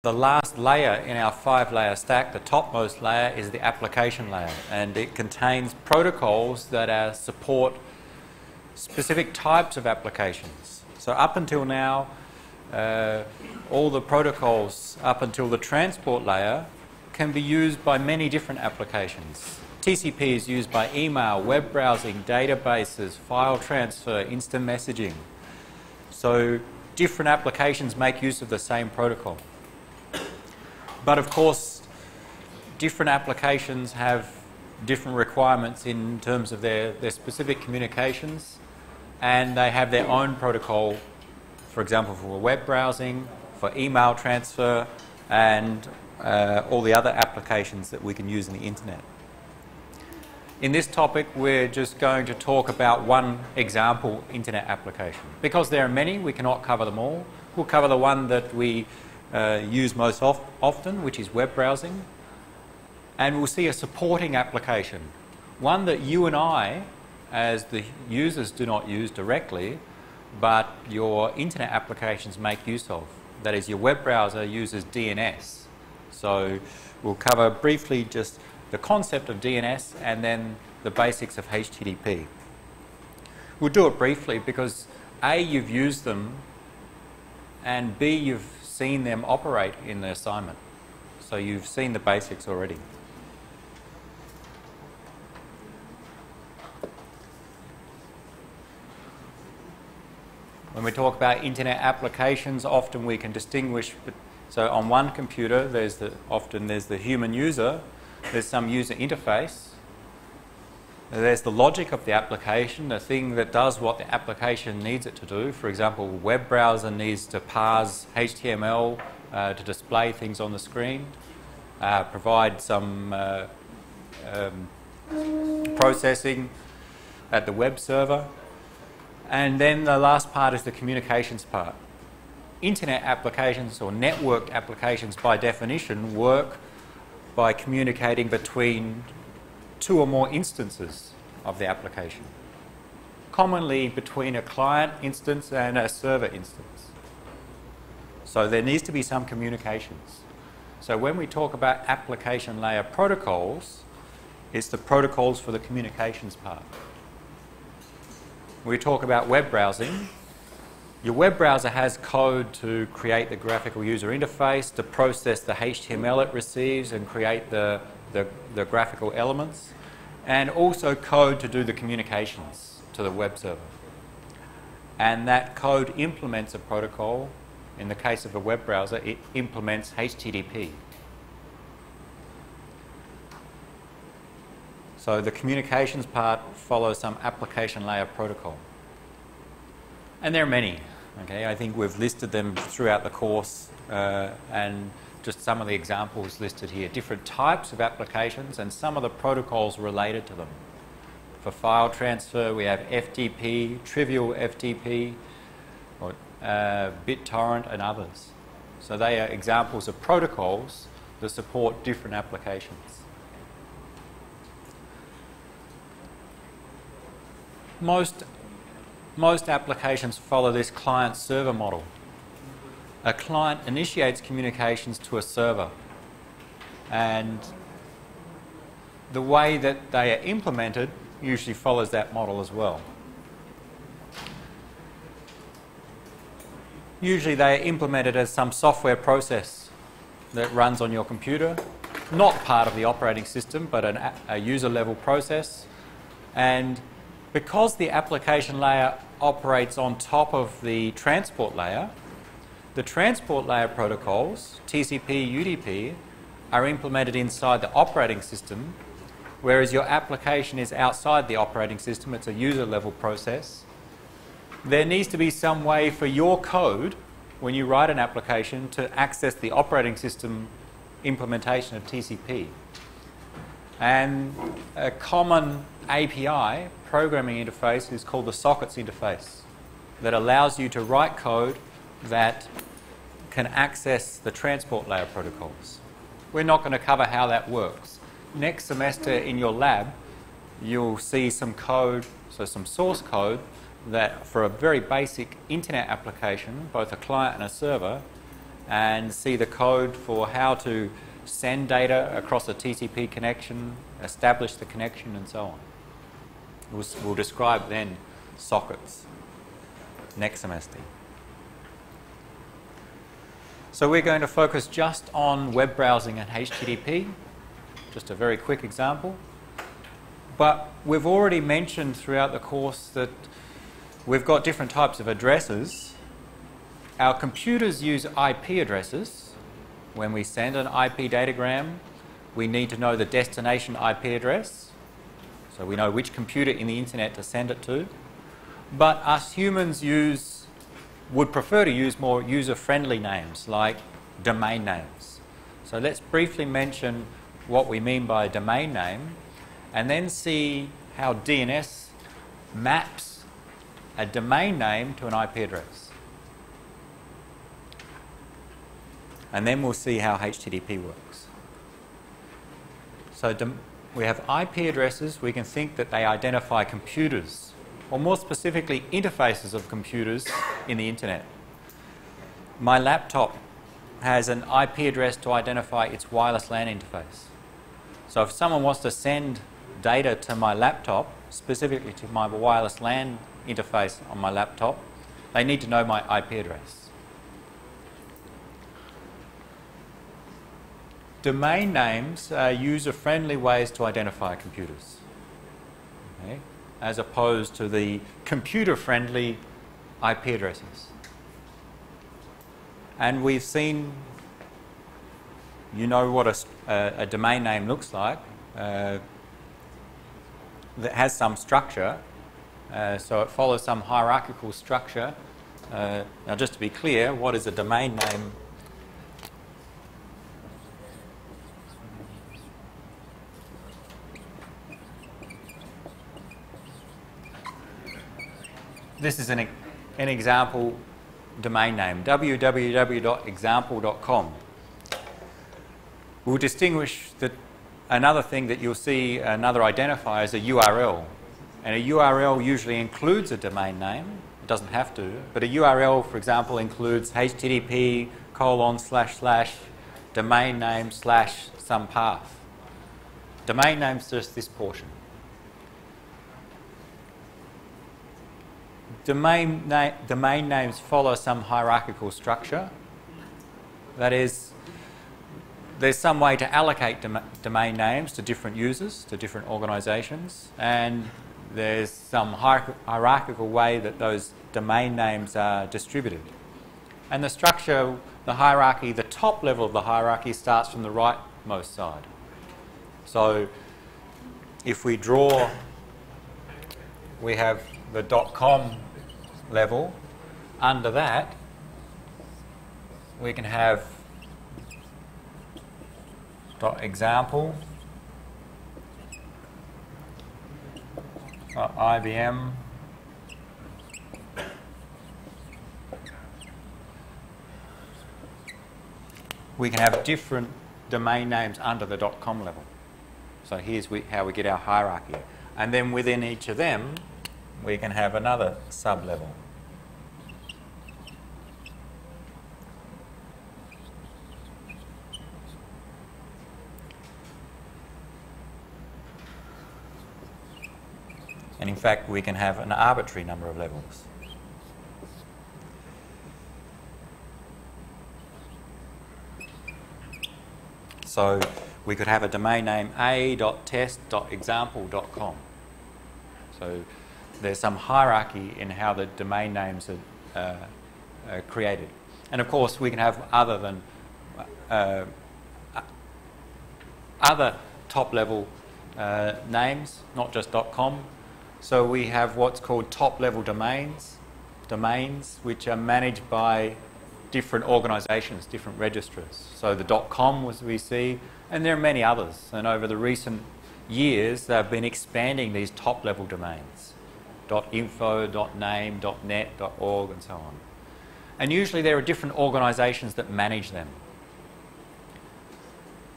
The last layer in our 5-layer stack, the topmost layer, is the application layer, and it contains protocols that support specific types of applications. So up until now, all the protocols up until the transport layer can be used by many different applications. TCP is used by email, web browsing, databases, file transfer, instant messaging. So different applications make use of the same protocol. But of course, different applications have different requirements in terms of their specific communications, and they have their own protocol, for example, for web browsing, for email transfer, and all the other applications that we can use in the internet. In this topic, we're just going to talk about one example internet application. Because there are many, we cannot cover them all. We'll cover the one that we use most often, which is web browsing, and we'll see a supporting application, one that you and I, as the users, do not use directly, but your internet applications make use of. That is, your web browser uses DNS. So we'll cover briefly just the concept of DNS and then the basics of HTTP. We'll do it briefly because A, you've used them, and B, you've seen them operate in the assignment. So you've seen the basics already. When we talk about internet applications, often we can distinguish. So on one computer, often there's the human user, there's some user interface, there's the logic of the application, the thing that does what the application needs it to do. For example, a web browser needs to parse HTML to display things on the screen, provide some processing at the web server. And then the last part is the communications part. Internet applications or networked applications by definition work by communicating between two or more instances of the application, commonly between a client instance and a server instance. So there needs to be some communications. So when we talk about application layer protocols, it's the protocols for the communications part. We talk about web browsing. Your web browser has code to create the graphical user interface, to process the HTML it receives and create the graphical elements, and also code to do the communications to the web server. And that code implements a protocol. In the case of a web browser, it implements HTTP. So the communications part follows some application layer protocol. And there are many. Okay, I think we've listed them throughout the course and just some of the examples listed here. Different types of applications and some of the protocols related to them. For file transfer, we have FTP, trivial FTP, or BitTorrent, and others. So they are examples of protocols that support different applications. Most applications follow this client-server model. A client initiates communications to a server, and the way that they are implemented usually follows that model as well. Usually they are implemented as some software process that runs on your computer, not part of the operating system, but a user-level process. And because the application layer operates on top of the transport layer protocols, TCP, UDP, are implemented inside the operating system, whereas your application is outside the operating system. It's a user-level process. There needs to be some way for your code, when you write an application, to access the operating system implementation of TCP. And a common API, programming interface, is called the sockets interface, that allows you to write code that can access the transport layer protocols. We're not going to cover how that works. Next semester in your lab, you'll see some code, so some source code, that for a very basic internet application, both a client and a server, and see the code for how to send data across a TCP connection, establish the connection, and so on. We'll describe then sockets next semester. So we're going to focus just on web browsing and HTTP, just a very quick example. But we've already mentioned throughout the course that we've got different types of addresses. Our computers use IP addresses. When we send an IP datagram, we need to know the destination IP address, so we know which computer in the internet to send it to. But us humans would prefer to use more user-friendly names like domain names. So let's briefly mention what we mean by a domain name and then see how DNS maps a domain name to an IP address. And then we'll see how HTTP works. So we have IP addresses. We can think that they identify computers, or more specifically, interfaces of computers in the internet. My laptop has an IP address to identify its wireless LAN interface. So if someone wants to send data to my laptop, specifically to my wireless LAN interface on my laptop, they need to know my IP address. Domain names are user-friendly ways to identify computers, okay, as opposed to the computer-friendly IP addresses. And we've seen, you know what a domain name looks like, that has some structure, so it follows some hierarchical structure. Now just to be clear, what is a domain name? This is an example domain name, www.example.com. We'll distinguish that another thing that you'll see, another identifier, is a URL. And a URL usually includes a domain name. It doesn't have to. But a URL, for example, includes http://domain name / some path. Domain name's just this portion. Domain names follow some hierarchical structure. That is, there's some way to allocate domain names to different users, to different organisations, and there's some hierarchical way that those domain names are distributed. And the structure, the hierarchy, the top level of the hierarchy starts from the rightmost side. So if we draw, we have the .com level. Under that, we can have .example, .ibm, we can have different domain names under the .com level. So here's how we get our hierarchy. And then within each of them, we can have another sub-level. And in fact, we can have an arbitrary number of levels. So we could have a domain name a.test.example.com. So there's some hierarchy in how the domain names are created. And of course, we can have other top-level names, not just .com. So we have what's called top-level domains which are managed by different organisations, different registrars. So the .com, as we see, and there are many others. And over the recent years, they've been expanding these top-level domains. .info, .name, .net, .org, and so on. And usually there are different organisations that manage them.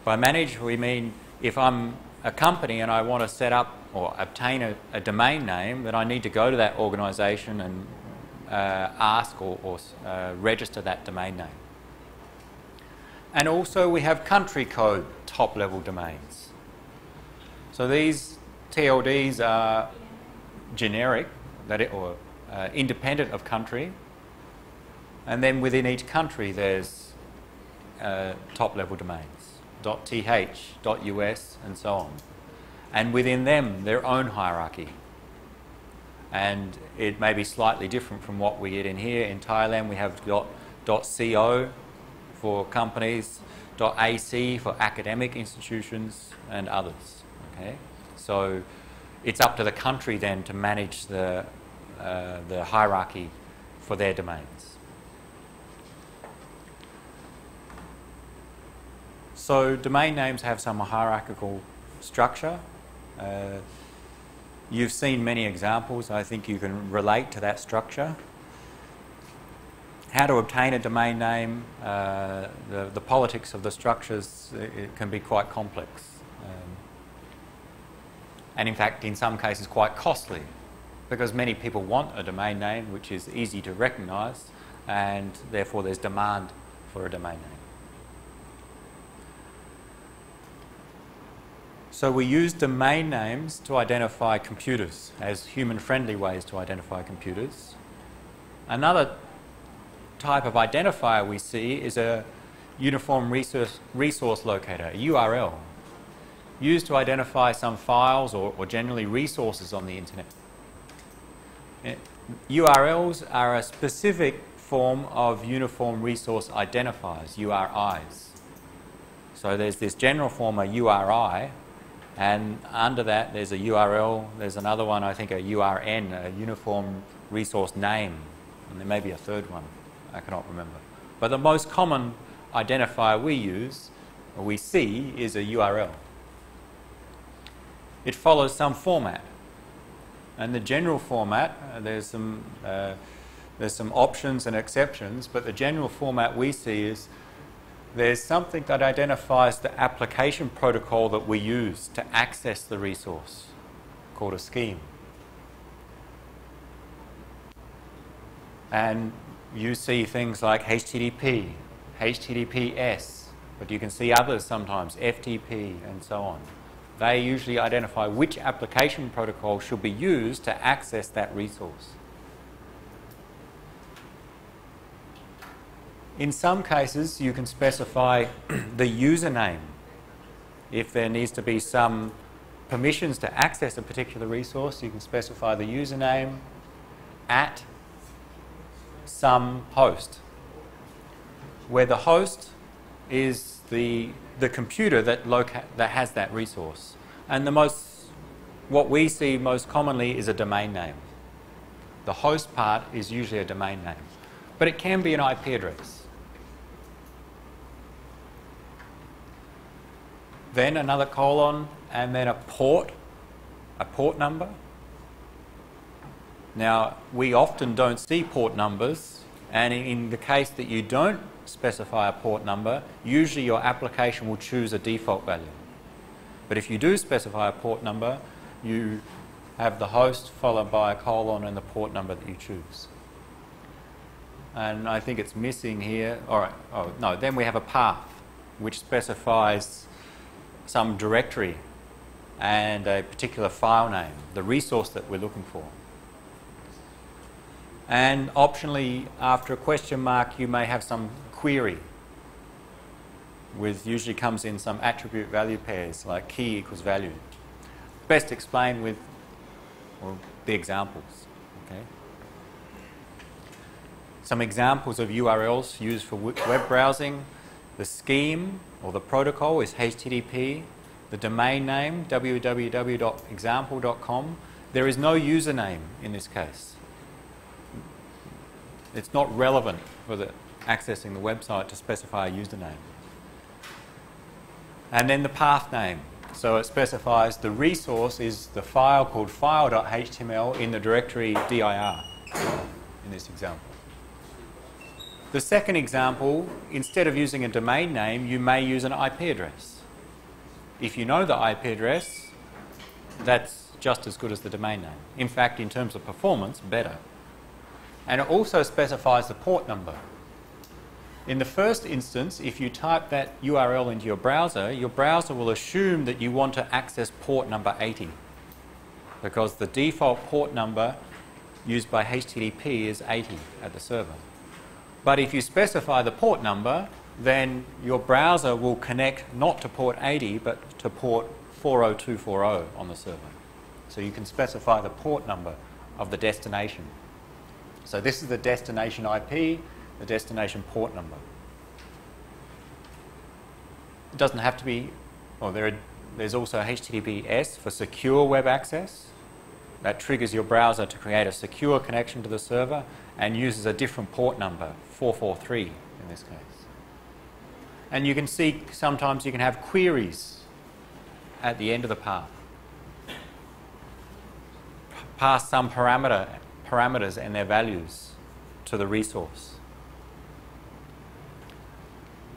By manage, we mean if I'm a company and I want to set up or obtain a domain name, then I need to go to that organisation and ask or register that domain name. And also we have country code top-level domains. So these TLDs are generic, or independent of country. And then within each country there's top-level domains, .th, .us, and so on. And within them, their own hierarchy. And it may be slightly different from what we get in here. In Thailand, we have .co for companies, .ac for academic institutions, and others. Okay? So it's up to the country then to manage the hierarchy for their domains. So domain names have some hierarchical structure. You've seen many examples. I think you can relate to that structure. How to obtain a domain name, the politics of the structures, it can be quite complex. And in fact, in some cases, quite costly, because many people want a domain name which is easy to recognise, and therefore there's demand for a domain name. So we use domain names to identify computers as human-friendly ways to identify computers. Another type of identifier we see is a uniform resource locator, a URL, used to identify some files or generally resources on the internet. URLs are a specific form of uniform resource identifiers, URIs. So there's this general form, a URI, and under that there's a URL, there's another one, I think a URN, a uniform resource name, and there may be a third one, I cannot remember. But the most common identifier we use, or we see, is a URL. It follows some format, and the general format, there's some options and exceptions, but the general format we see is there's something that identifies the application protocol that we use to access the resource, called a scheme. And you see things like HTTP, HTTPS, but you can see others sometimes, FTP, and so on. They usually identify which application protocol should be used to access that resource. In some cases, you can specify the username. If there needs to be some permissions to access a particular resource, you can specify the username at some host, where the host is the computer that has that resource. And what we see most commonly is a domain name. The host part is usually a domain name, but it can be an IP address. Then another colon, and then a port number. Now, we often don't see port numbers, and in the case that you don't specify a port number, usually your application will choose a default value. But if you do specify a port number, you have the host followed by a colon and the port number that you choose. And I think it's missing here. All right. Oh, no. Then we have a path, which specifies some directory and a particular file name, the resource that we're looking for. And optionally, after a question mark, you may have some query, with usually comes in some attribute value pairs, like key equals value. Best explained with the examples. Okay. Some examples of URLs used for web browsing. The scheme or the protocol is HTTP. The domain name, www.example.com. There is no username in this case. It's not relevant for accessing the website to specify a username. And then the path name. So it specifies the resource is the file called file.html in the directory dir in this example. The second example, instead of using a domain name, you may use an IP address. If you know the IP address, that's just as good as the domain name. In fact, in terms of performance, better. And it also specifies the port number. In the first instance, if you type that URL into your browser will assume that you want to access port number 80 because the default port number used by HTTP is 80 at the server. But if you specify the port number, then your browser will connect not to port 80 but to port 40240 on the server. So you can specify the port number of the destination. So this is the destination IP, the destination port number. It doesn't have to be, well, there's also HTTPS for secure web access. That triggers your browser to create a secure connection to the server and uses a different port number, 443 in this case. And you can see sometimes you can have queries at the end of the path. Pass some parameters and their values to the resource.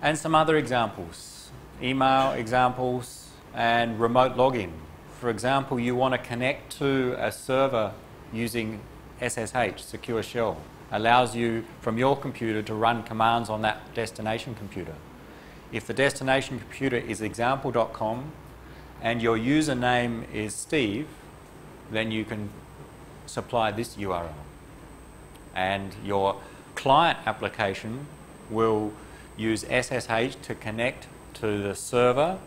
And some other examples, email examples and remote login. For example, you want to connect to a server using SSH, Secure Shell. Allows you from your computer to run commands on that destination computer. If the destination computer is example.com and your username is Steve, then you can supply this URL. And your client application will use SSH to connect to the server.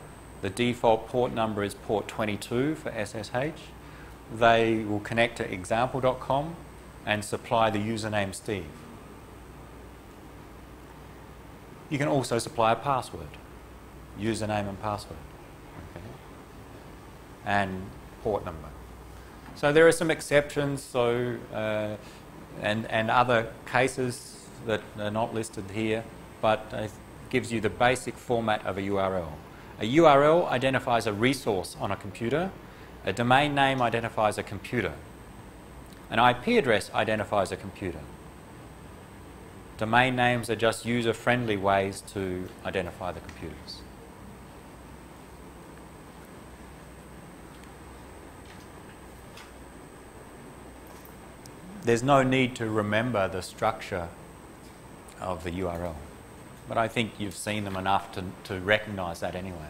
The default port number is port 22 for SSH. They will connect to example.com and supply the username Steve. You can also supply a password, username and password, okay, and port number. So there are some exceptions, and other cases that are not listed here, but it gives you the basic format of a URL. A URL identifies a resource on a computer. A domain name identifies a computer. An IP address identifies a computer. Domain names are just user-friendly ways to identify the computers. There's no need to remember the structure of the URL, but I think you've seen them enough to recognize that anyway.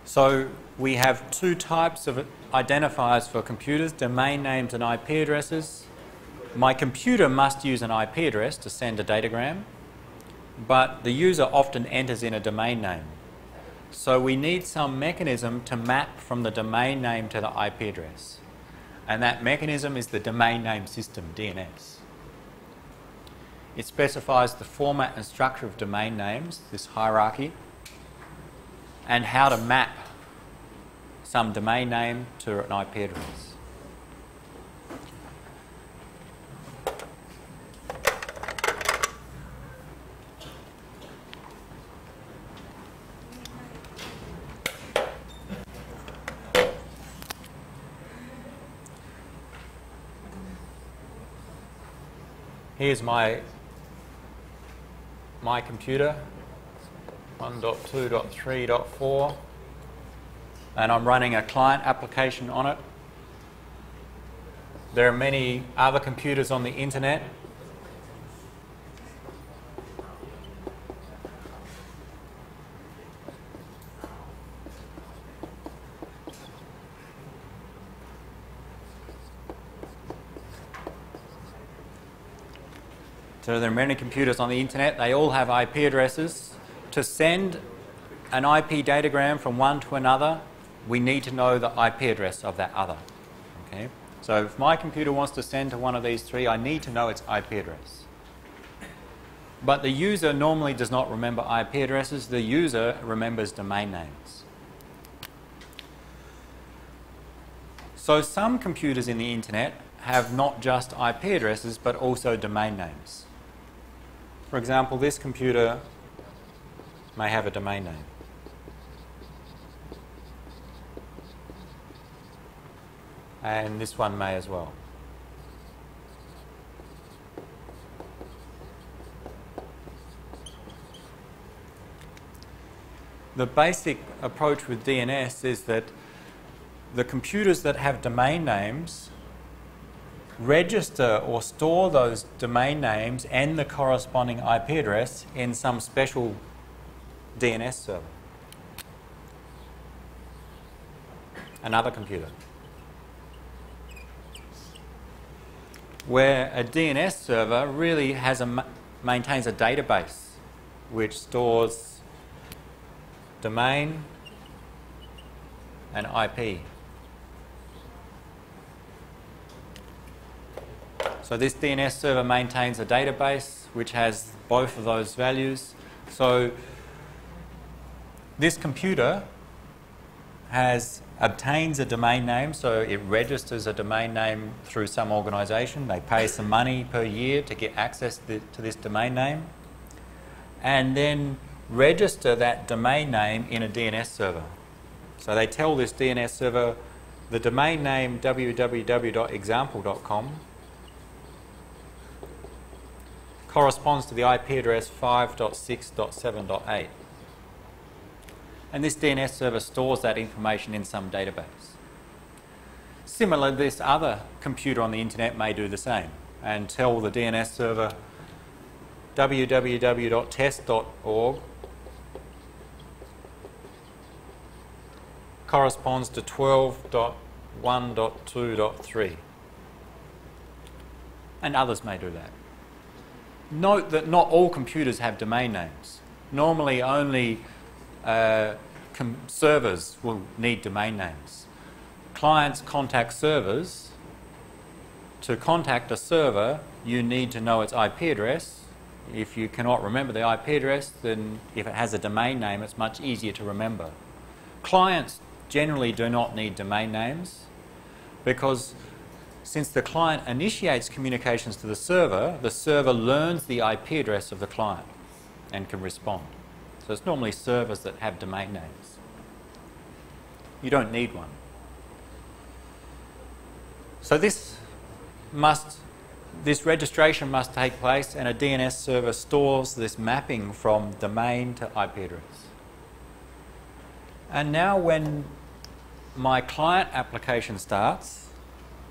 So we have two types of identifiers for computers, domain names and IP addresses. My computer must use an IP address to send a datagram, but the user often enters in a domain name. So we need some mechanism to map from the domain name to the IP address. And that mechanism is the domain name system, DNS. It specifies the format and structure of domain names, this hierarchy, and how to map some domain name to an IP address. Here's my computer, 1.2.3.4, and I'm running a client application on it. There are many other computers on the internet. So there are many computers on the internet. They all have IP addresses. To send an IP datagram from one to another, we need to know the IP address of that other. Okay? So if my computer wants to send to one of these three, I need to know its IP address. But the user normally does not remember IP addresses. The user remembers domain names. So some computers in the internet have not just IP addresses, but also domain names. For example, this computer may have a domain name. And this one may as well. The basic approach with DNS is that the computers that have domain names register or store those domain names and the corresponding IP address in some special DNS server. Another computer. Where a DNS server really maintains a database which stores domain and IP. So this DNS server maintains a database which has both of those values. So this computer obtains a domain name, so it registers a domain name through some organisation. They pay some money per year to get access to this domain name, and then register that domain name in a DNS server. So they tell this DNS server the domain name www.example.com corresponds to the IP address 5.6.7.8. And this DNS server stores that information in some database. Similarly, this other computer on the internet may do the same and tell the DNS server www.test.org corresponds to 12.1.2.3. And others may do that. Note that not all computers have domain names. Normally only servers will need domain names. Clients contact servers. To contact a server, you need to know its IP address. If you cannot remember the IP address, then if it has a domain name, it's much easier to remember. Clients generally do not need domain names because since the client initiates communications to the server learns the IP address of the client and can respond. So it's normally servers that have domain names. You don't need one. So this registration must take place, and a DNS server stores this mapping from domain to IP address. And now when my client application starts,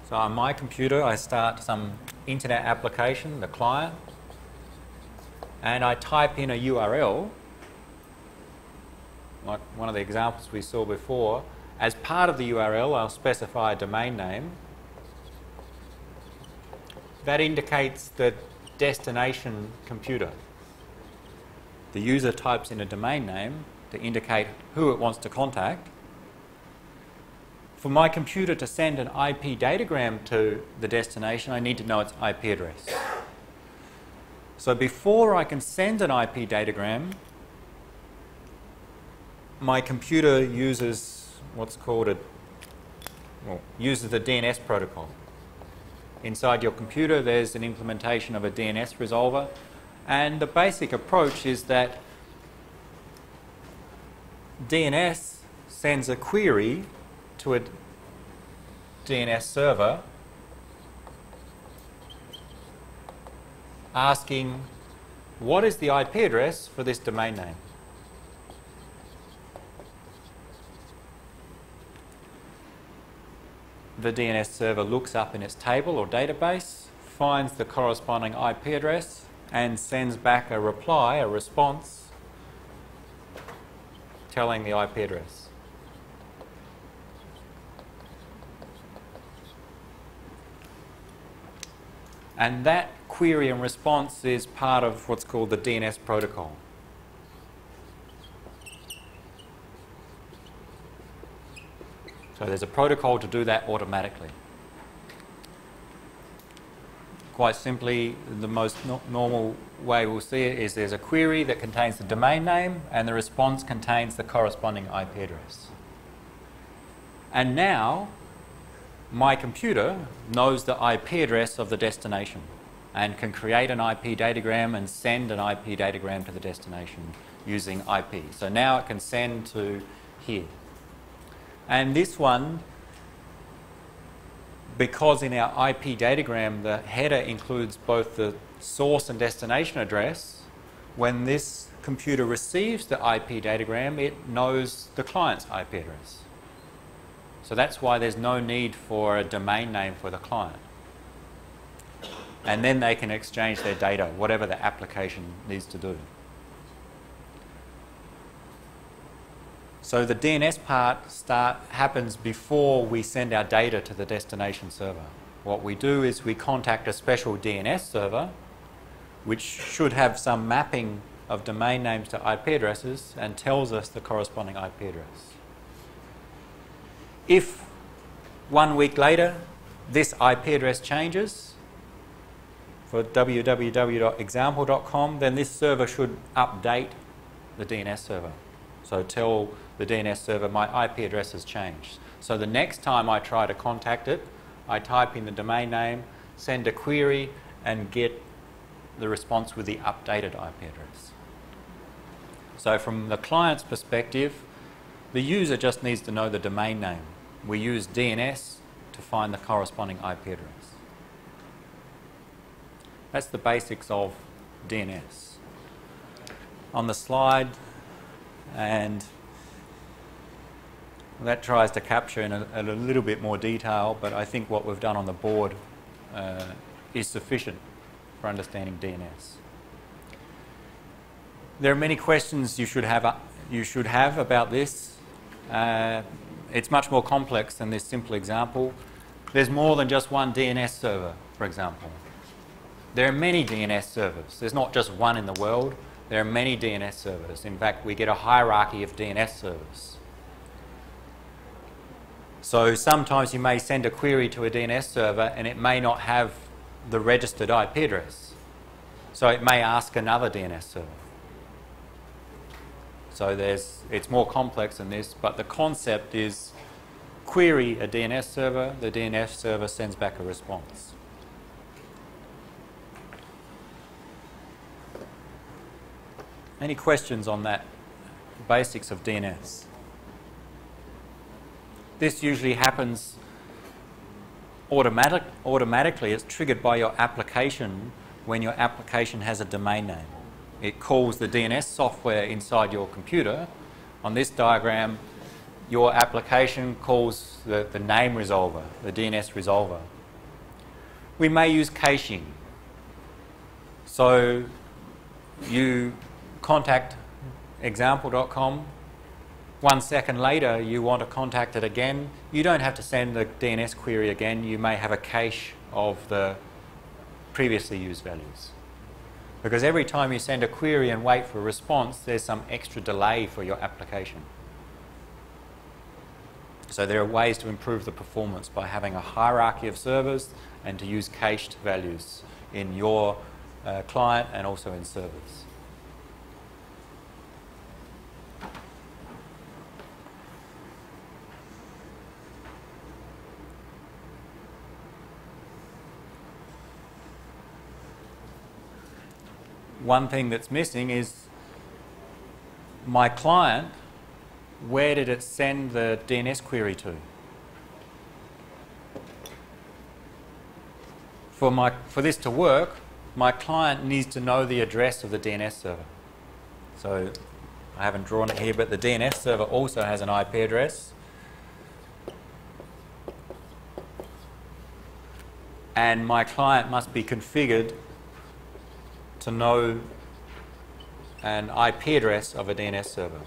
so on my computer I start some internet application, the client, and I type in a URL, like one of the examples we saw before. As part of the URL, I'll specify a domain name. That indicates the destination computer. The user types in a domain name to indicate who it wants to contact. For my computer to send an IP datagram to the destination, I need to know its IP address. So before I can send an IP datagram, my computer uses what's called uses the DNS protocol. Inside your computer there's an implementation of a DNS Resolver, and the basic approach is that DNS sends a query to a DNS server asking what is the IP address for this domain name. The DNS server looks up in its table or database, finds the corresponding IP address, and sends back a reply, a response, telling the IP address. And that query and response is part of what's called the DNS Protocol. So there's a protocol to do that automatically. Quite simply, the most normal way we'll see it is there's a query that contains the domain name and the response contains the corresponding IP address. And now my computer knows the IP address of the destination and can create an IP datagram and send an IP datagram to the destination using IP. So now it can send to here. And this one, because in our IP datagram the header includes both the source and destination address, when this computer receives the IP datagram, it knows the client's IP address. So that's why there's no need for a domain name for the client. and then they can exchange their data, whatever the application needs to do. So the DNS part happens before we send our data to the destination server. What we do is we contact a special DNS server, which should have some mapping of domain names to IP addresses and tells us the corresponding IP address. If 1 week later this IP address changes for www.example.com, then this server should update the DNS server. So tell the DNS server my IP address has changed. So the next time I try to contact it, I type in the domain name, send a query, and get the response with the updated IP address. So from the client's perspective, the user just needs to know the domain name. We use DNS to find the corresponding IP address. That's the basics of DNS. On the slide, and that tries to capture in a little bit more detail, but I think what we've done on the board is sufficient for understanding DNS. There are many questions you should have about this. It's much more complex than this simple example. There's more than just one DNS server, for example. There are many DNS servers. There's not just one in the world. There are many DNS servers. In fact, we get a hierarchy of DNS servers. So sometimes you may send a query to a DNS server and it may not have the registered IP address. So it may ask another DNS server. So it's more complex than this, but the concept is query a DNS server, the DNS server sends back a response. Any questions on that basics of DNS? This usually happens automatically. It's triggered by your application when your application has a domain name. It calls the DNS software inside your computer. On this diagram, your application calls the name resolver, the DNS resolver. We may use caching. So you contact example.com. 1 second later, you want to contact it again. You don't have to send the DNS query again. You may have a cache of the previously used values. Because every time you send a query and wait for a response, there's some extra delay for your application. So there are ways to improve the performance by having a hierarchy of servers and to use cached values in your client and also in servers. One thing that's missing is my client, where did it send the DNS query to? For this to work, my client needs to know the address of the DNS server. So I haven't drawn it here, but the DNS server also has an IP address. And my client must be configured to know an IP address of a DNS server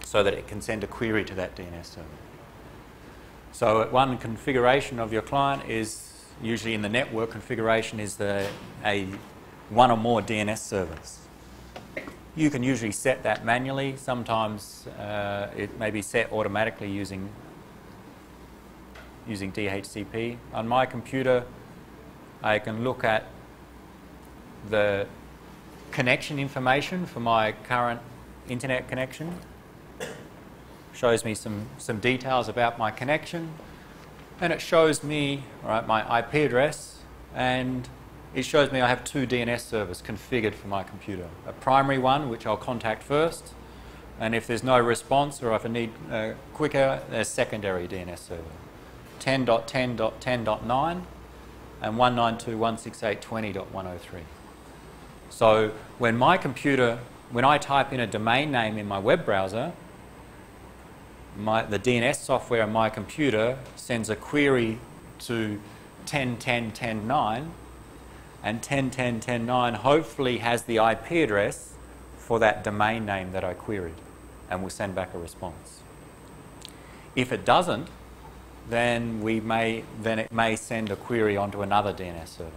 so that it can send a query to that DNS server. So one configuration of your client is usually in the network configuration is one or more DNS servers. You can usually set that manually. Sometimes it may be set automatically using DHCP. On my computer, I can look at the connection information for my current internet connection. Shows me some details about my connection, and it shows me my IP address, and it shows me I have 2 DNS servers configured for my computer. A primary one, which I'll contact first, and if there's no response or if I need quicker, a secondary DNS server. 10.10.10.9 and 192.168.20.103. So when I type in a domain name in my web browser, the DNS software on my computer sends a query to 10.10.10.9, and 10.10.10.9 hopefully has the IP address for that domain name that I queried, and will send back a response. If it doesn't, then it may send a query onto another DNS server.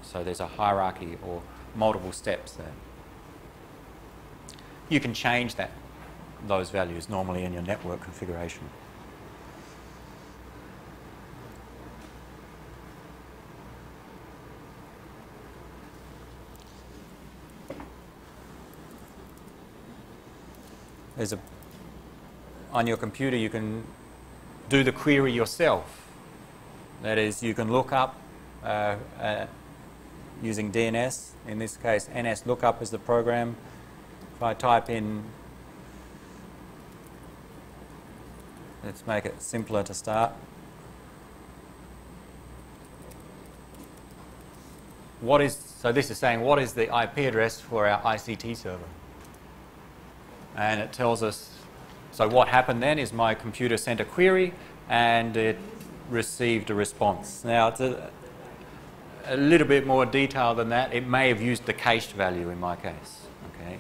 So there's a hierarchy or multiple steps there. You can change those values normally in your network configuration. On your computer, you can do the query yourself. That is, you can look up using DNS. In this case, NS lookup is the program. If I type in, let's make it simpler to start. So this is saying what is the IP address for our ICT server? And it tells us, so what happened then is my computer sent a query and it received a response. Now, it's a little bit more detail than that. It may have used the cached value in my case. Okay.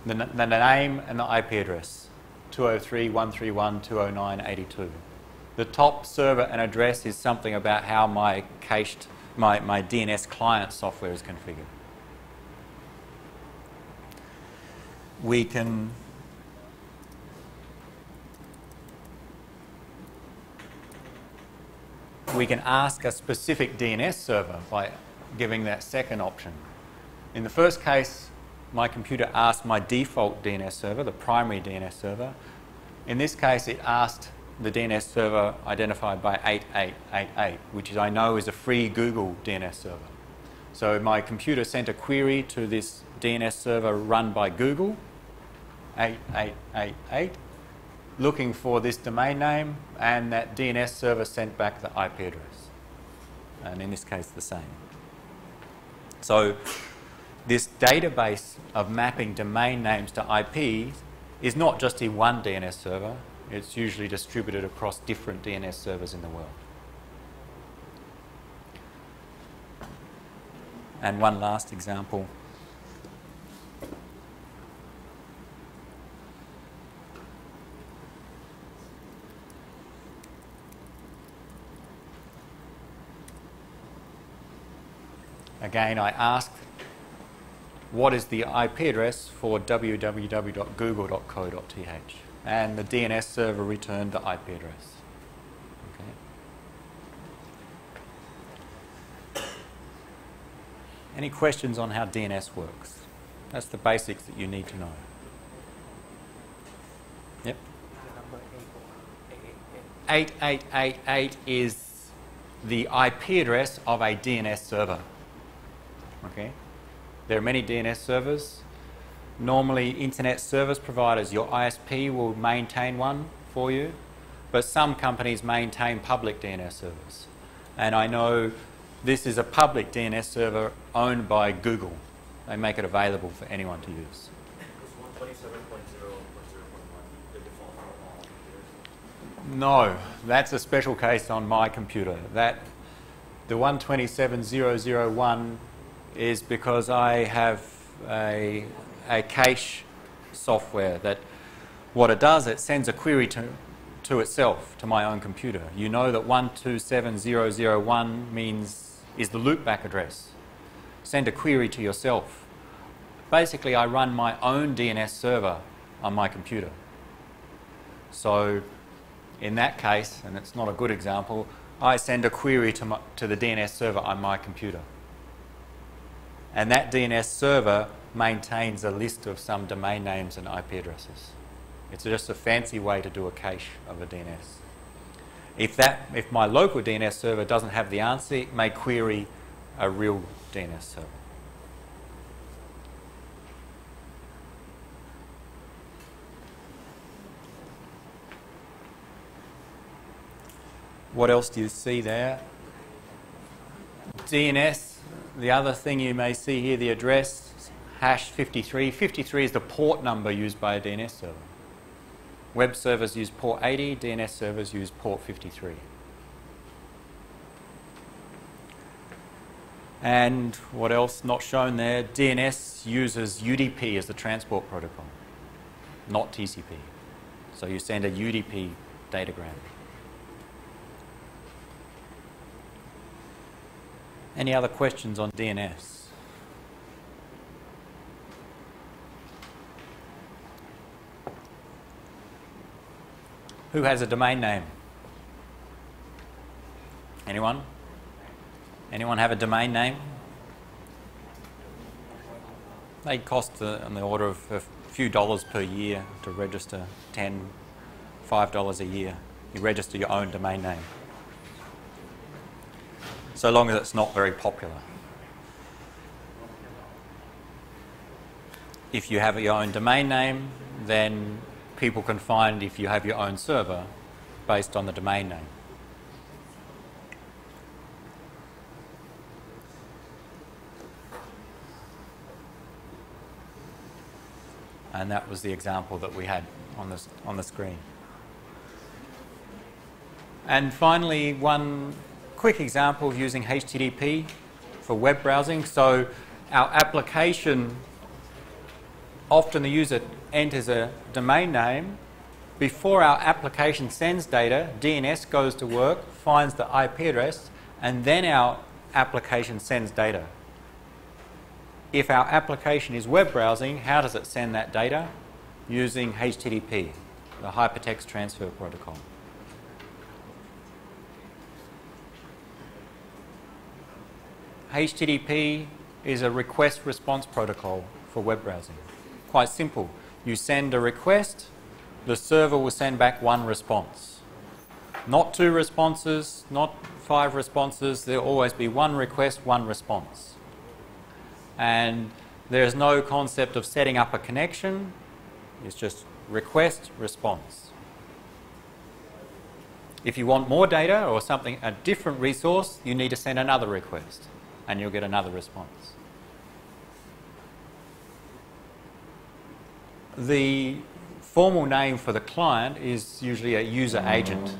The name and the IP address, 203.131.209.82. The top server and address is something about how my DNS client software is configured. We can ask a specific DNS server by giving that second option. In the first case, my computer asked my default DNS server, the primary DNS server. In this case, it asked the DNS server identified by 8888, which I know is a free Google DNS server. So my computer sent a query to this DNS server run by Google, 8888, looking for this domain name, and that DNS server sent back the IP address. And in this case, the same. So this database of mapping domain names to IPs is not just in one DNS server. It's usually distributed across different DNS servers in the world. And one last example. Again, I asked, what is the IP address for www.google.co.th? And the DNS server returned the IP address. Okay. Any questions on how DNS works? That's the basics that you need to know. Yep. 8888 is the IP address of a DNS server. Okay. There are many DNS servers. Normally, internet service providers, your ISP, will maintain one for you, but some companies maintain public DNS servers. And I know this is a public DNS server owned by Google. They make it available for anyone to use. Is 127.0.0.1 the default for all computers? No, that's a special case on my computer. The 127.0.0.1 is because I have a cache software that what it does, it sends a query to itself, to my own computer. You know that 127.0.0.1 is the loopback address. Send a query to yourself. Basically, I run my own DNS server on my computer. So in that case, and it's not a good example, I send a query to the DNS server on my computer. And that DNS server maintains a list of some domain names and IP addresses. It's just a fancy way to do a cache of a DNS. If my local DNS server doesn't have the answer, it may query a real DNS server. What else do you see there? DNS. The other thing you may see here, the address, hash 53. 53 is the port number used by a DNS server. Web servers use port 80, DNS servers use port 53. And what else not shown there? DNS uses UDP as the transport protocol, not TCP. So you send a UDP datagram. Any other questions on DNS? Who has a domain name? Anyone? Anyone have a domain name? They cost on the order of a few dollars per year to register, $5 a year. You register your own domain name. So long as it's not very popular. If you have your own domain name, then people can find if you have your own server based on the domain name. And that was the example that we had on the screen. And finally, one quick example of using HTTP for web browsing. So our application, often the user enters a domain name. Before our application sends data, DNS goes to work, finds the IP address, and then our application sends data. If our application is web browsing, how does it send that data? Using HTTP, the Hypertext Transfer Protocol. HTTP is a request-response protocol for web browsing. Quite simple. You send a request, the server will send back one response. Not 2 responses, not 5 responses. There'll always be one request, one response. And there's no concept of setting up a connection. It's just request, response. If you want more data or something, a different resource, you need to send another request and you'll get another response. The formal name for the client is usually a user agent.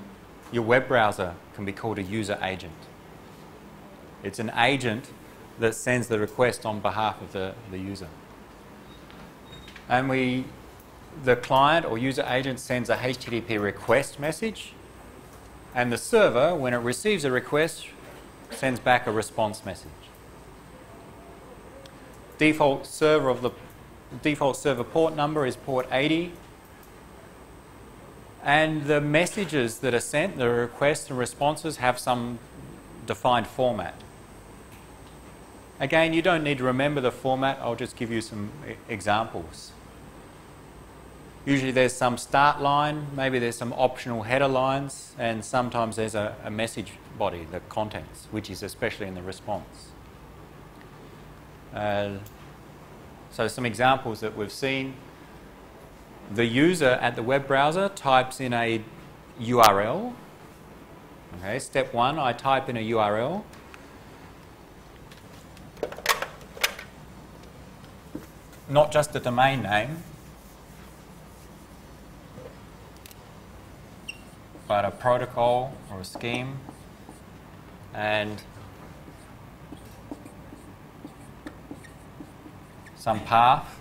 Your web browser can be called a user agent. It's an agent that sends the request on behalf of the user. And the client or user agent sends a HTTP request message, and the server, when it receives a request, sends back a response message. Default server port number is port 80, and the messages that are sent, the requests and responses, have some defined format. Again, you don't need to remember the format. I'll just give you some examples. Usually there's some start line, maybe there's some optional header lines, and sometimes there's a message body, the contents, which is especially in the response. So some examples that we've seen. The user at the web browser types in a URL. Okay, step 1, I type in a URL. Not just a domain name, but a protocol or a scheme, and some path.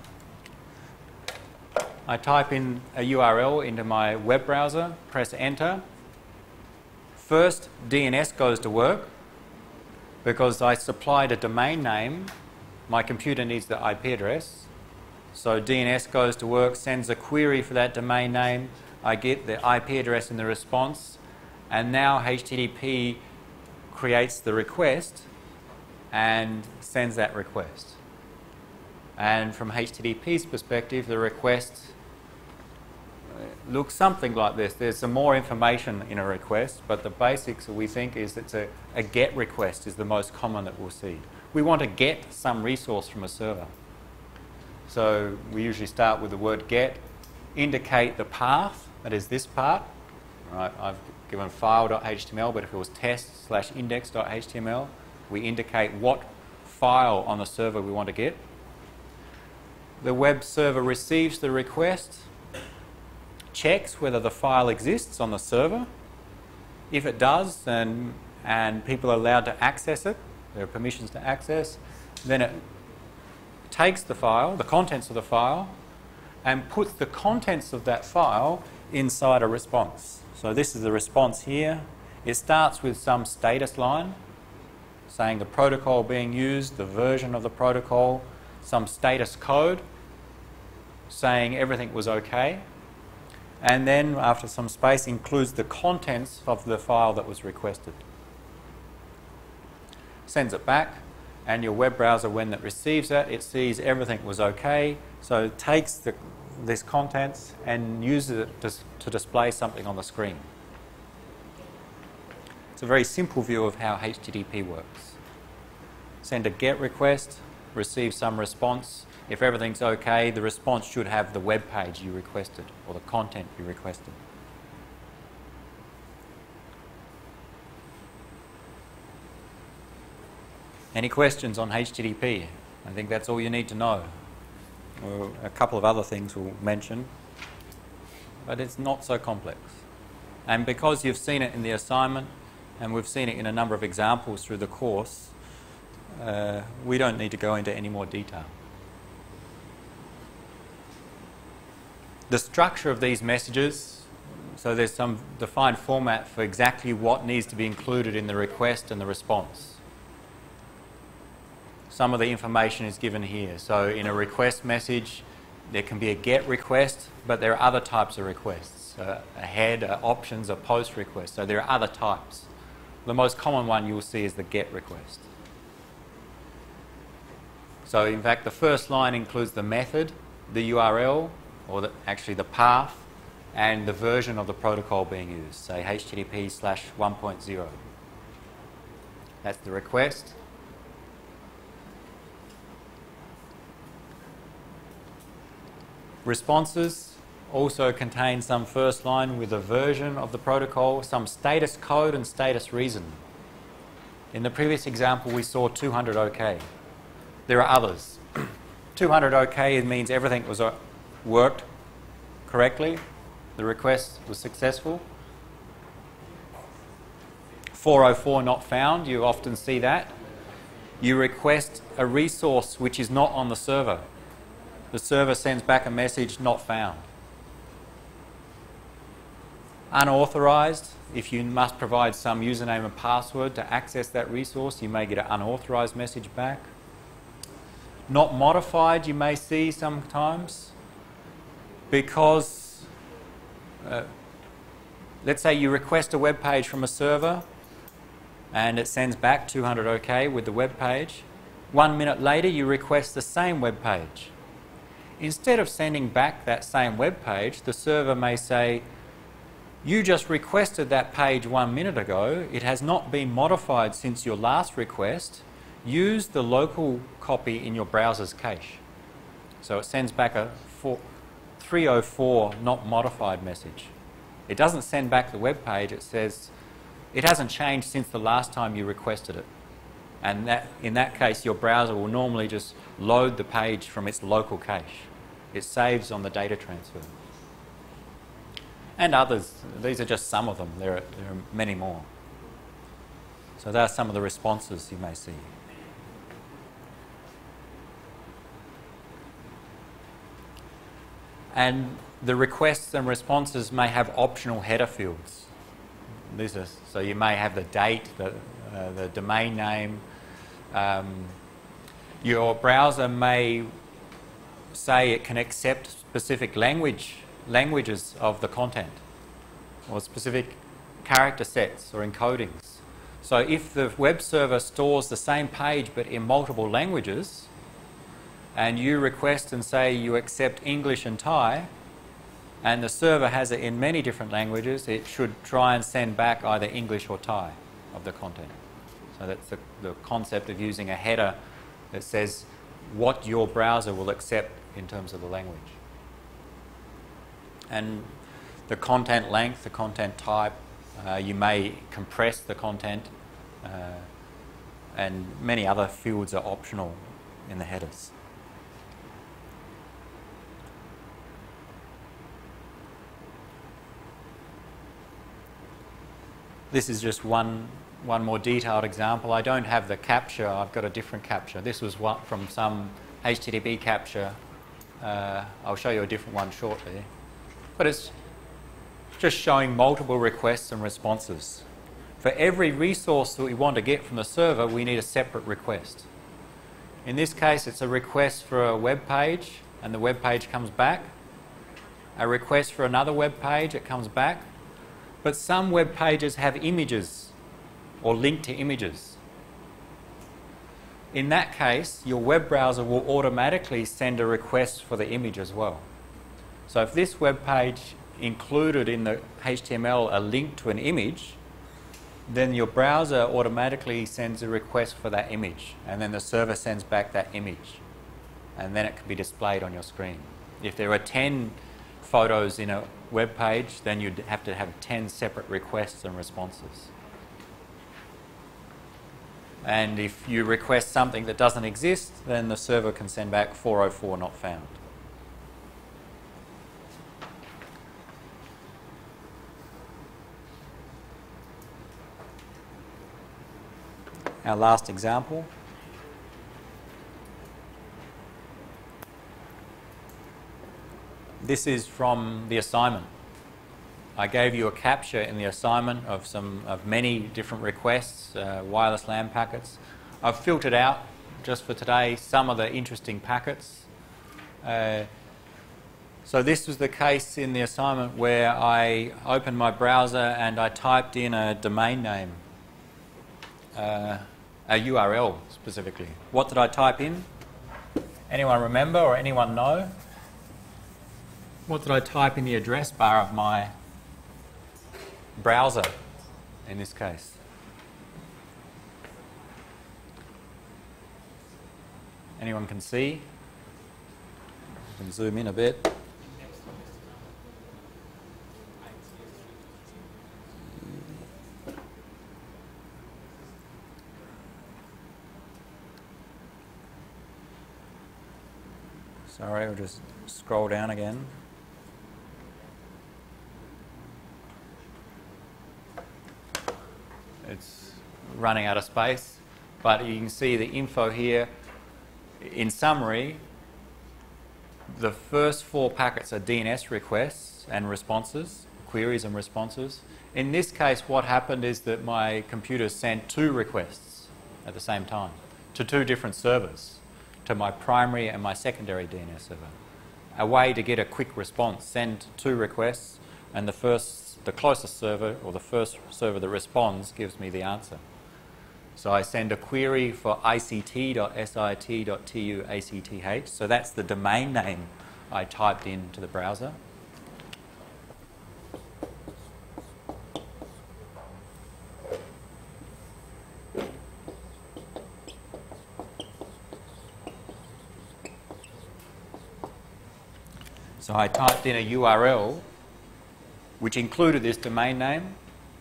I type in a URL into my web browser, press enter. First, DNS goes to work because I supplied a domain name. My computer needs the IP address. So DNS goes to work, sends a query for that domain name. I get the IP address in the response, and now HTTP creates the request and sends that request. And from HTTP's perspective, the request looks something like this. There's some more information in a request, but the basics we think is it's a GET request is the most common that we'll see. We want to get some resource from a server. So we usually start with the word GET, indicate the path, that is this part. Right, I've given file.html, but if it was test/index.html, we indicate what file on the server we want to get. The web server receives the request, checks whether the file exists on the server. If it does, and people are allowed to access it, There are permissions to access. Then it takes the file, the contents of the file, and puts the contents of that file inside a response. So this is the response here. It starts with some status line saying the protocol being used, the version of the protocol, some status code saying everything was okay, and then after some space includes the contents of the file that was requested. Sends it back, and your web browser, when it receives that, it sees everything was okay, so it takes this contents and uses it to display something on the screen. It's a very simple view of how HTTP works. Send a GET request, receive some response. If everything's okay, the response should have the web page you requested or the content you requested. Any questions on HTTP? I think that's all you need to know. Well, a couple of other things we'll mention, but it's not so complex. And because you've seen it in the assignment, and we've seen it in a number of examples through the course, we don't need to go into any more detail. The structure of these messages, so there's some defined format for exactly what needs to be included in the request and the response. Some of the information is given here. So in a request message, there can be a GET request, but there are other types of requests. A head, options, a post request. So there are other types. The most common one you'll see is the GET request. So in fact, the first line includes the method, the URL, or actually the path, and the version of the protocol being used, say HTTP/1.0. That's the request. Responses also contain some first line with a version of the protocol, some status code and status reason. In the previous example, we saw 200 OK. There are others. 200 OK means everything was worked correctly. The request was successful. 404 not found. You often see that. You request a resource which is not on the server. The server sends back a message, not found. Unauthorized, if you must provide some username and password to access that resource, you may get an unauthorized message back. Not modified, you may see sometimes, because let's say you request a web page from a server and it sends back 200 OK with the web page. 1 minute later, you request the same web page. Instead of sending back that same web page, the server may say, you just requested that page 1 minute ago. It has not been modified since your last request. Use the local copy in your browser's cache. So it sends back a 304 not modified message. It doesn't send back the web page. It says it hasn't changed since the last time you requested it. And in that case, your browser will normally just load the page from its local cache. It saves on the data transfer. And others. These are just some of them. There are many more. So there are some of the responses you may see. And the requests and responses may have optional header fields. So you may have the date, the domain name. Your browser may say it can accept specific languages of the content or specific character sets or encodings. So if the web server stores the same page but in multiple languages, and you request and say you accept English and Thai, and the server has it in many different languages, it should try and send back either English or Thai of the content. So that's the concept of using a header that says what your browser will accept in terms of the language. And the content length, the content type, you may compress the content, and many other fields are optional in the headers. This is just one one more detailed example. I don't have the capture, I've got a different capture. This was one from some HTTP capture. I'll show you a different one shortly. But it's just showing multiple requests and responses. For every resource that we want to get from the server, we need a separate request. In this case, it's a request for a web page, and the web page comes back. A request for another web page, it comes back. But some web pages have images or link to images. In that case, your web browser will automatically send a request for the image as well. So if this web page included in the HTML a link to an image, then your browser automatically sends a request for that image, and then the server sends back that image, and then it can be displayed on your screen. If there are 10 photos in a web page, then you'd have to have 10 separate requests and responses. And if you request something that doesn't exist, then the server can send back 404 not found. Our last example. This is from the assignment. I gave you a capture in the assignment of many different requests, wireless LAN packets. I've filtered out, just for today, some of the interesting packets. So this was the case in the assignment where I opened my browser and I typed in a domain name, a URL specifically. What did I type in? Anyone remember or anyone know? What did I type in the address bar of my browser in this case? Anyone can see? I can zoom in a bit. Sorry, I'll just scroll down again. It's running out of space, but you can see the info here. In summary, the first 4 packets are DNS requests and responses, queries and responses. In this case, what happened is that my computer sent 2 requests at the same time to 2 different servers, to my primary and my secondary DNS server. A way to get a quick response: send 2 requests, and the closest server, or the first server that responds, gives me the answer. So I send a query for ict.sit.tu.acth. So that's the domain name I typed into the browser. So I typed in a URL which included this domain name,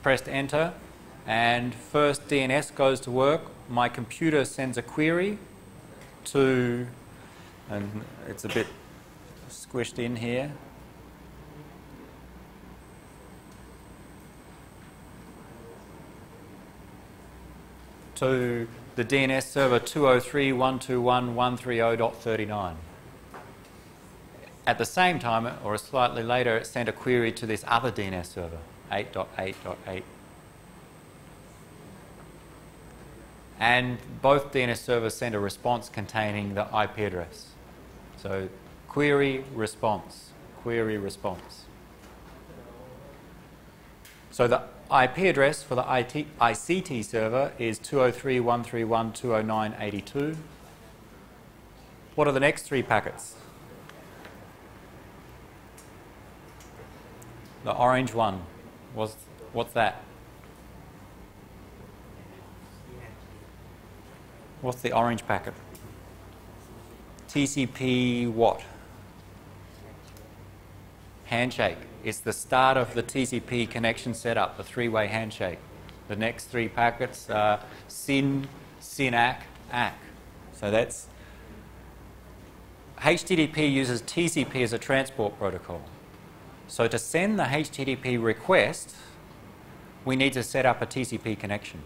pressed enter, and first DNS goes to work. My computer sends a query to, and it's a bit squished in here, to the DNS server 203.121.130.39. At the same time, or slightly later, it sent a query to this other DNS server, 8.8.8. And both DNS servers sent a response containing the IP address. So query, response, query, response. So the IP address for the ICT server is 203.131.209.82. What are the next 3 packets? The orange one, what's that? What's the orange packet? TCP what? Handshake. It's the start of the TCP connection setup, the 3-way handshake. The next 3 packets are SYN, SYNAC, ACK. So that's... HTTP uses TCP as a transport protocol. So to send the HTTP request, we need to set up a TCP connection.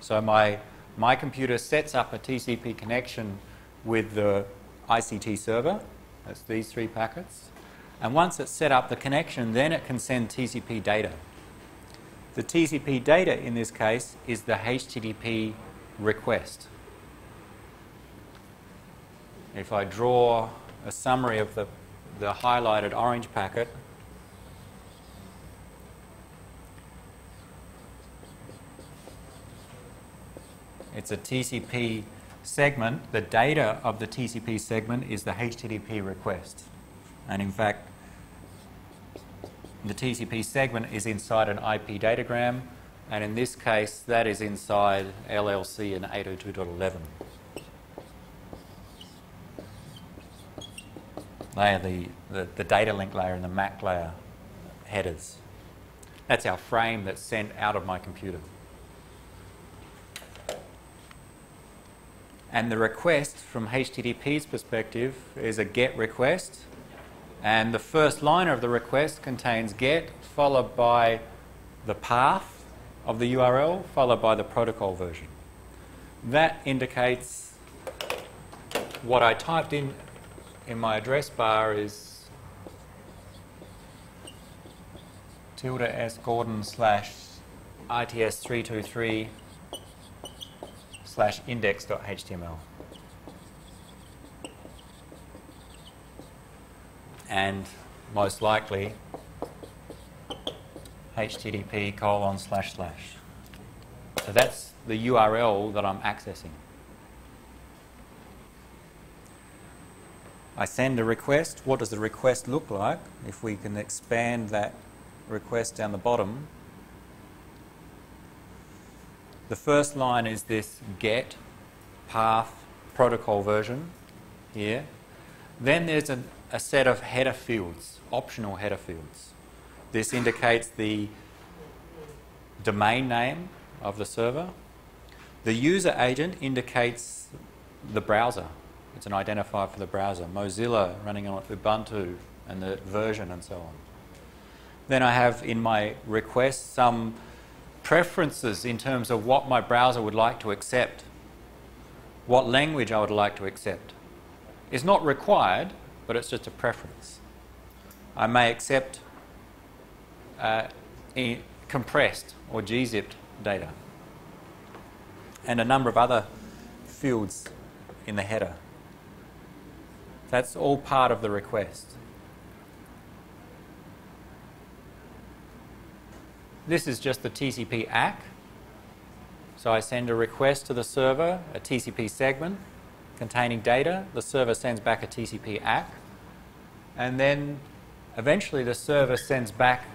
So my computer sets up a TCP connection with the ICT server. That's these 3 packets. And once it's set up the connection, then it can send TCP data. The TCP data in this case is the HTTP request. If I draw a summary of the highlighted orange packet, it's a TCP segment. The data of the TCP segment is the HTTP request. And in fact, the TCP segment is inside an IP datagram, and in this case, that is inside LLC and 802.11. They are the data link layer and the MAC layer headers. That's our frame that's sent out of my computer. And the request from HTTP's perspective is a GET request. And the first line of the request contains GET, followed by the path of the URL, followed by the protocol version. That indicates what I typed in my address bar is ~s Gordon / ITS323 / index.html. And most likely http://. So that's the URL that I'm accessing. I send a request. What does the request look like? If we can expand that request down the bottom, the first line is this GET path protocol version here. Then there's a set of header fields, optional header fields. This indicates the domain name of the server. The user agent indicates the browser. It's an identifier for the browser. Mozilla running on Ubuntu and the version and so on. Then I have in my request some preferences in terms of what my browser would like to accept, what language I would like to accept. It's not required, but it's just a preference. I may accept compressed or gzipped data, and a number of other fields in the header. That's all part of the request. This is just the TCP ACK. So I send a request to the server, a TCP segment containing data. The server sends back a TCP ACK. And then eventually the server sends back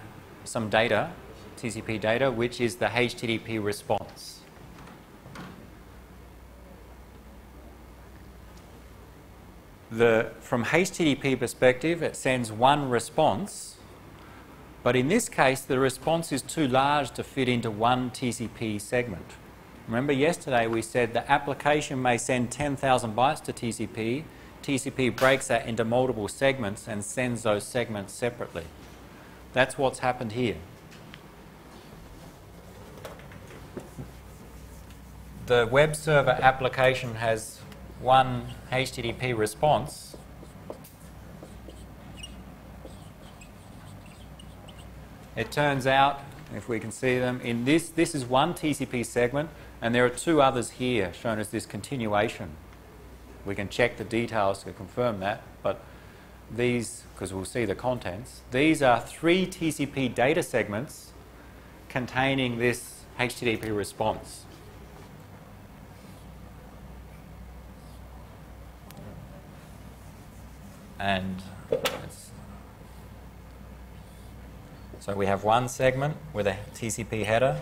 some data, TCP data, which is the HTTP response. From HTTP perspective, it sends one response, but in this case, the response is too large to fit into one TCP segment. Remember yesterday we said the application may send 10,000 bytes to TCP. TCP breaks that into multiple segments and sends those segments separately. That's what's happened here. The web server application has one HTTP response. It turns out, if we can see them, in this is one TCP segment, and there are two others here shown as this continuation. We can check the details to confirm that, but these, because we'll see the contents, these are 3 TCP data segments containing this HTTP response. And so we have one segment with a TCP header,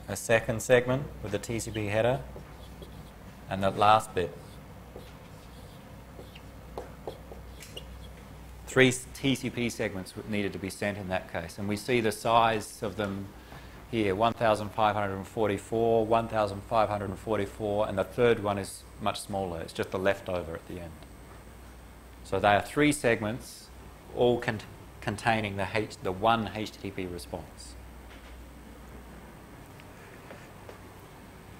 a second segment with a TCP header, and the last bit. 3 TCP segments needed to be sent in that case, and we see the size of them here, 1,544, 1,544, and the third one is much smaller. It's just the leftover at the end. So they are 3 segments, all containing the one HTTP response.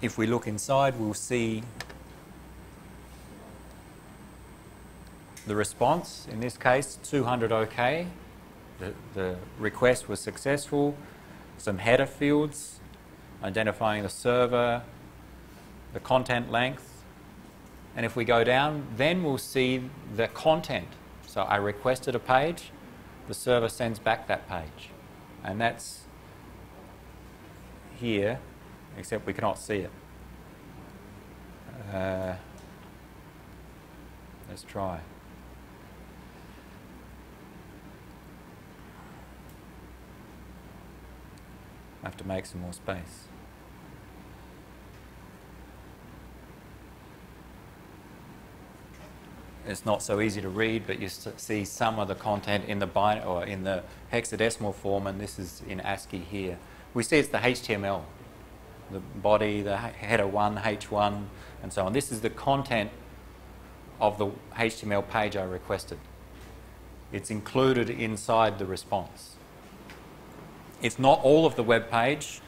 if we look inside, we'll see the response. In this case, 200 OK. The request was successful. Some header fields, identifying the server, the content length. And if we go down, then we'll see the content. So I requested a page, the server sends back that page. And that's here, except we cannot see it. Let's try. I have to make some more space. It's not so easy to read, but you see some of the content in the or in the hexadecimal form, and this is in ASCII here. We see it's the HTML, the body, the header 1, H1, and so on. This is the content of the HTML page I requested. It's included inside the response. It's not all of the web page,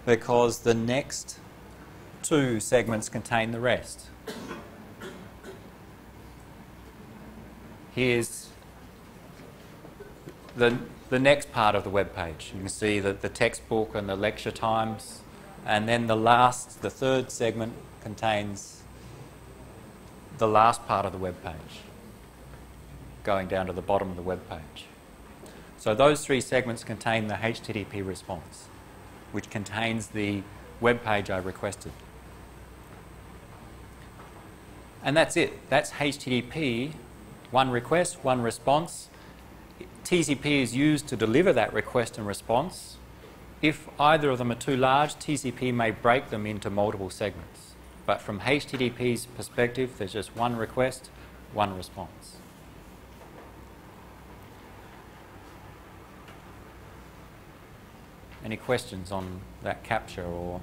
because the next two segments contain the rest. Here's the next part of the web page. You can see that the textbook and the lecture times, and then the third segment contains the last part of the web page, going down to the bottom of the web page. So those three segments contain the HTTP response, which contains the web page I requested. And that's it. That's HTTP. One request, one response. TCP is used to deliver that request and response. If either of them are too large, TCP may break them into multiple segments. But from HTTP's perspective, there's just one request, one response. Any questions on that capture or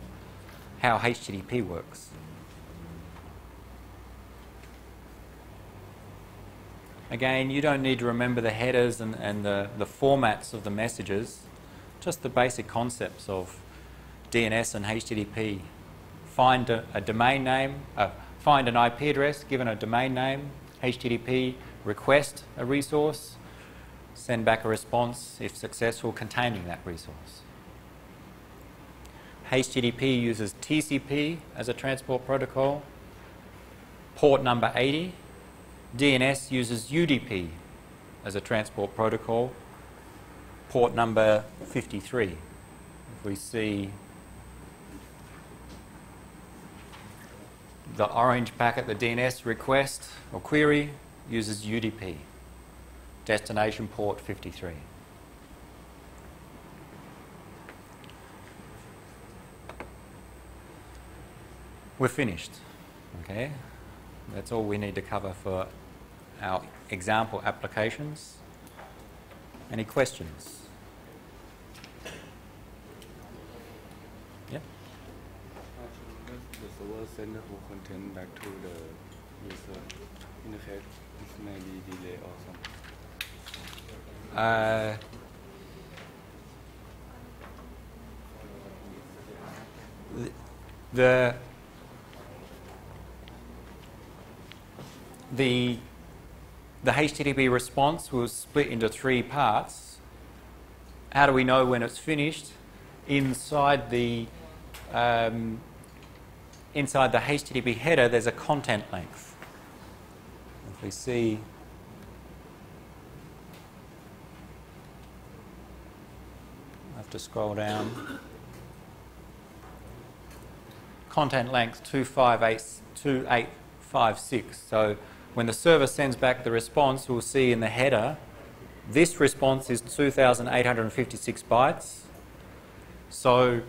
how HTTP works? Again, you don't need to remember the headers and the formats of the messages, just the basic concepts of DNS and HTTP. Find a domain name, find an IP address given a domain name, HTTP, request a resource, send back a response, if successful, containing that resource. HTTP uses TCP as a transport protocol, port number 80. DNS uses UDP as a transport protocol, port number 53. If we see the orange packet, the DNS request or query uses UDP, destination port 53. We're finished. Okay, that's all we need to cover for our example applications. Any questions? Yeah. The server send the whole content back to the user interface. This may be delay or something. The HTTP response was split into three parts. How do we know when it's finished? Inside the HTTP header, there's a content length. If we see, I have to scroll down. Content length 2856. So when the server sends back the response, we'll see in the header, this response is 2,856 bytes. So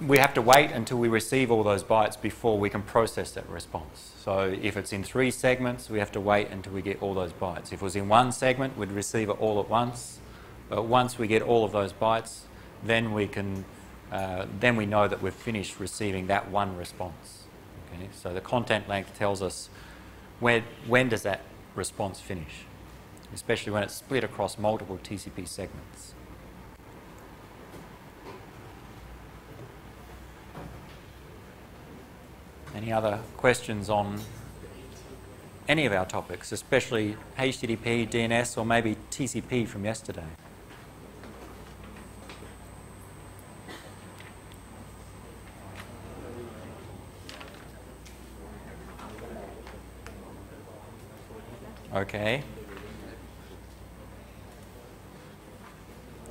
we have to wait until we receive all those bytes before we can process that response. So if it's in 3 segments, we have to wait until we get all those bytes. If it was in 1 segment, we'd receive it all at once. But once we get all of those bytes, then we know that we've finished receiving that one response. Okay? So the content length tells us when does that response finish, especially when it's split across multiple TCP segments. Any other questions on any of our topics, especially HTTP, DNS, or maybe TCP from yesterday? Okay.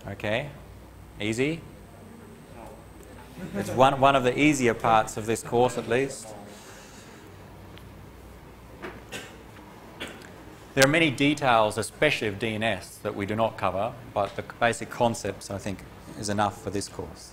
Okay. Easy? It's one of the easier parts of this course, at least. There are many details, especially of DNS, that we do not cover, but the basic concepts, I think, is enough for this course.